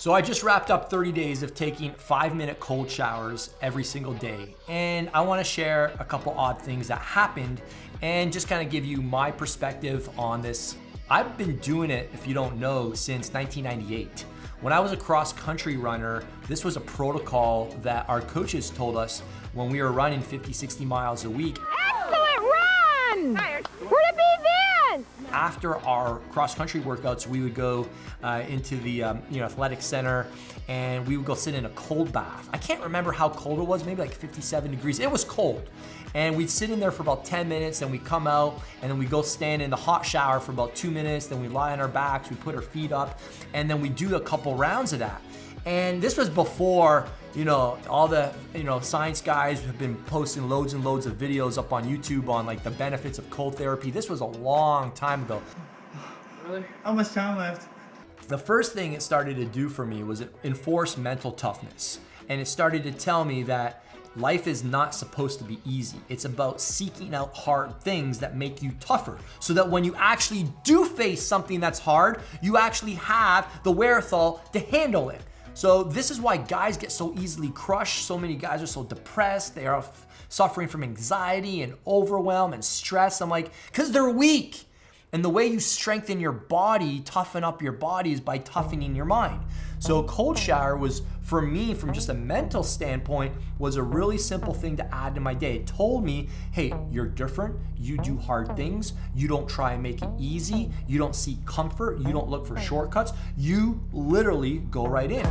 So I just wrapped up 30 days of taking 5-minute cold showers every single day. And I wanna share a couple odd things that happened and just kind of give you my perspective on this. I've been doing it, if you don't know, since 1998. When I was a cross-country runner, this was a protocol that our coaches told us when we were running 50, 60 miles a week. Excellent run! Where to be then? After our cross-country workouts, we would go into the athletic center and we would go sit in a cold bath. I can't remember how cold it was, maybe like 57 degrees. It was cold. And we'd sit in there for about 10 minutes, then we'd come out, and then we'd go stand in the hot shower for about 2 minutes, then we'd lie on our backs, we'd put our feet up, and then we'd do a couple rounds of that. And this was before, all the, science guys have been posting loads and loads of videos up on YouTube on like the benefits of cold therapy. This was a long time ago. Really? How much time left? The first thing it started to do for me was enforce mental toughness. And it started to tell me that life is not supposed to be easy. It's about seeking out hard things that make you tougher, so that when you actually do face something that's hard, you actually have the wherewithal to handle it. So this is why guys get so easily crushed. So many guys are so depressed. They are suffering from anxiety and overwhelm and stress. I'm like, because they're weak. And the way you strengthen your body, toughen up your body, is by toughening your mind. So a cold shower was, for me, from just a mental standpoint, was a really simple thing to add to my day. It told me, hey, you're different, you do hard things, you don't try and make it easy, you don't seek comfort, you don't look for shortcuts, you literally go right in.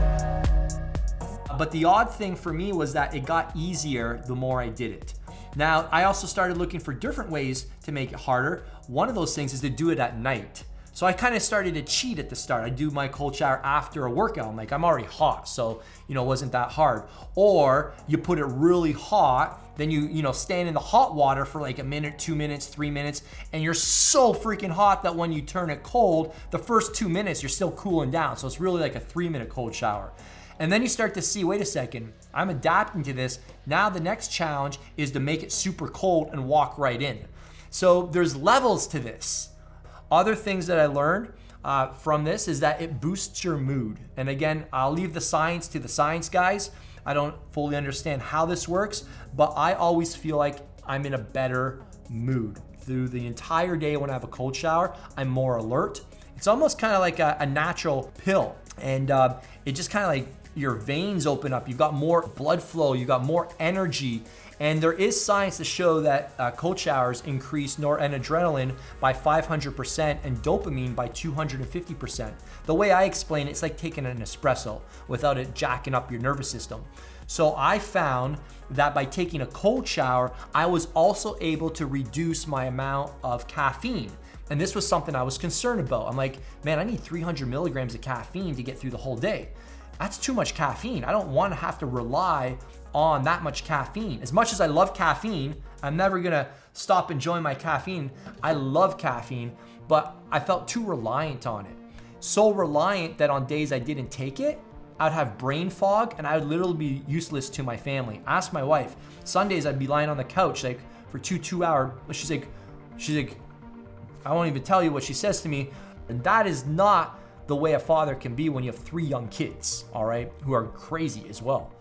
But the odd thing for me was that it got easier the more I did it. Now, I also started looking for different ways to make it harder. One of those things is to do it at night. So I kind of started to cheat at the start. I do my cold shower after a workout. I'm like, I'm already hot, so it wasn't that hard. Or you put it really hot, then you stand in the hot water for like a minute, 2 minutes, 3 minutes, and you're so freaking hot that when you turn it cold, the first 2 minutes you're still cooling down. So it's really like a 3-minute cold shower. And then you start to see, wait a second, I'm adapting to this. Now the next challenge is to make it super cold and walk right in. So there's levels to this. Other things that I learned from this is that it boosts your mood. And again, I'll leave the science to the science guys. I don't fully understand how this works, but I always feel like I'm in a better mood. Through the entire day when I have a cold shower, I'm more alert. It's almost kind of like a natural pill. And it just kind of like, your veins open up, you've got more blood flow, you've got more energy. And there is science to show that cold showers increase noradrenaline by 500% and dopamine by 250%. The way I explain it, it's like taking an espresso without it jacking up your nervous system. So I found that by taking a cold shower, I was also able to reduce my amount of caffeine. And this was something I was concerned about. I'm like, man, I need 300 milligrams of caffeine to get through the whole day. That's too much caffeine. I don't want to have to rely on that much caffeine. As much as I love caffeine, I'm never gonna stop enjoying my caffeine. I love caffeine, but I felt too reliant on it. So reliant that on days I didn't take it, I'd have brain fog and I would literally be useless to my family. Ask my wife. Sundays I'd be lying on the couch like for 2 hours. She's like, I won't even tell you what she says to me. And that is not the way a father can be when you have 3 young kids, all right, who are crazy as well.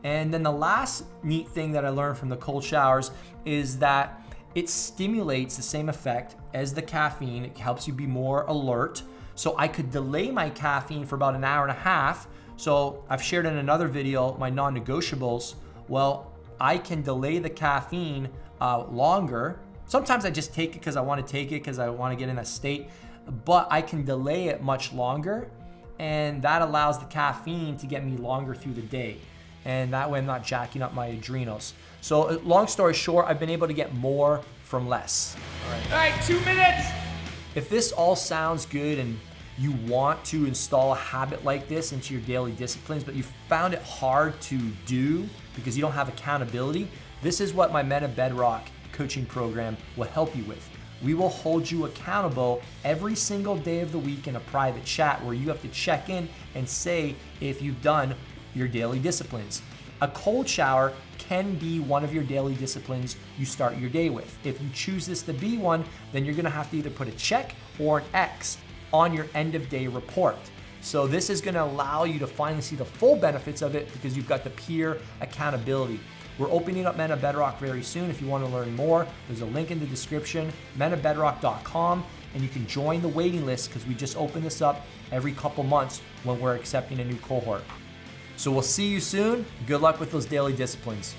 And then the last neat thing that I learned from the cold showers is that it stimulates the same effect as the caffeine. It helps you be more alert. So I could delay my caffeine for about an hour and a half. So I've shared in another video my non-negotiables. Well, I can delay the caffeine longer. Sometimes I just take it because I want to take it because I want to get in that state. But I can delay it much longer, and that allows the caffeine to get me longer through the day. And that way I'm not jacking up my adrenals. So long story short, I've been able to get more from less. All right, 2 minutes. If this all sounds good and you want to install a habit like this into your daily disciplines, but you found it hard to do because you don't have accountability, this is what my Men of Bedrock coaching program will help you with. We will hold you accountable every single day of the week in a private chat where you have to check in and say if you've done your daily disciplines. A cold shower can be one of your daily disciplines you start your day with. If you choose this to be one, then you're gonna have to either put a check or an X on your end of day report. So this is gonna allow you to finally see the full benefits of it because you've got the peer accountability. We're opening up Men of Bedrock very soon. If you want to learn more, there's a link in the description, menofbedrock.com, and you can join the waiting list because we just open this up every couple months when we're accepting a new cohort. So we'll see you soon. Good luck with those daily disciplines.